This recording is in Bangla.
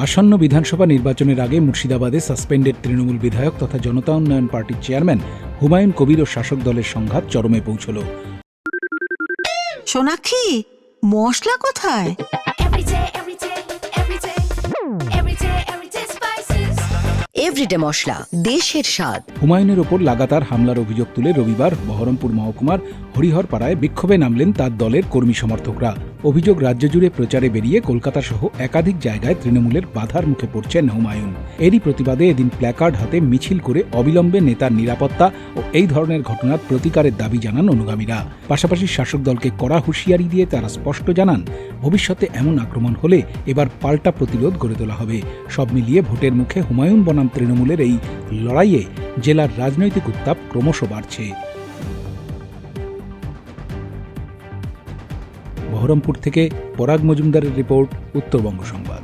আসন্ন বিধানসভা নির্বাচনের আগে মুর্শিদাবাদে সাসপেন্ডেড তৃণমূল বিধায়ক তথা জনতা উন্নয়ন পার্টির চেয়ারম্যান হুমায়ুন কবির ও শাসক দলের সংঘাত চরমে পৌঁছল। সোনাক্ষী, মশলা কোথায়? এভরিডে মশলা, দেশের স্বাদ। হুমায়ুনের ওপর লাগাতার হামলার অভিযোগ তুলে রবিবার বহরমপুর মহকুমার হরিহরপাড়ায় বিক্ষোভে নামলেন তার দলের কর্মী সমর্থকরা। অভিযোগ, রাজ্য জুড়ে প্রচারে বেরিয়ে কলকাতা সহ একাধিক জায়গায় তৃণমূলের বাধার মুখে পড়ছেন হুমায়ুন। এরই প্রতিবাদে এদিন প্ল্যাকার্ড হাতে মিছিল করে অবিলম্বে নেতার নিরাপত্তা ও এই ধরনের ঘটনার প্রতিকারের দাবি জানান অনুগামীরা। পাশাপাশি শাসক দলকে কড়া হুঁশিয়ারি দিয়ে তারা স্পষ্ট জানান, ভবিষ্যতে এমন আক্রমণ হলে এবার পাল্টা প্রতিরোধ গড়ে তোলা হবে। সব মিলিয়ে ভোটের মুখে হুমায়ুন বনাম তৃণমূলের এই লড়াইয়ে জেলার রাজনৈতিক উত্তাপ ক্রমশ বাড়ছে। বহরমপুর থেকে পরাগ মজুমদারের রিপোর্ট, উত্তরবঙ্গ সংবাদ।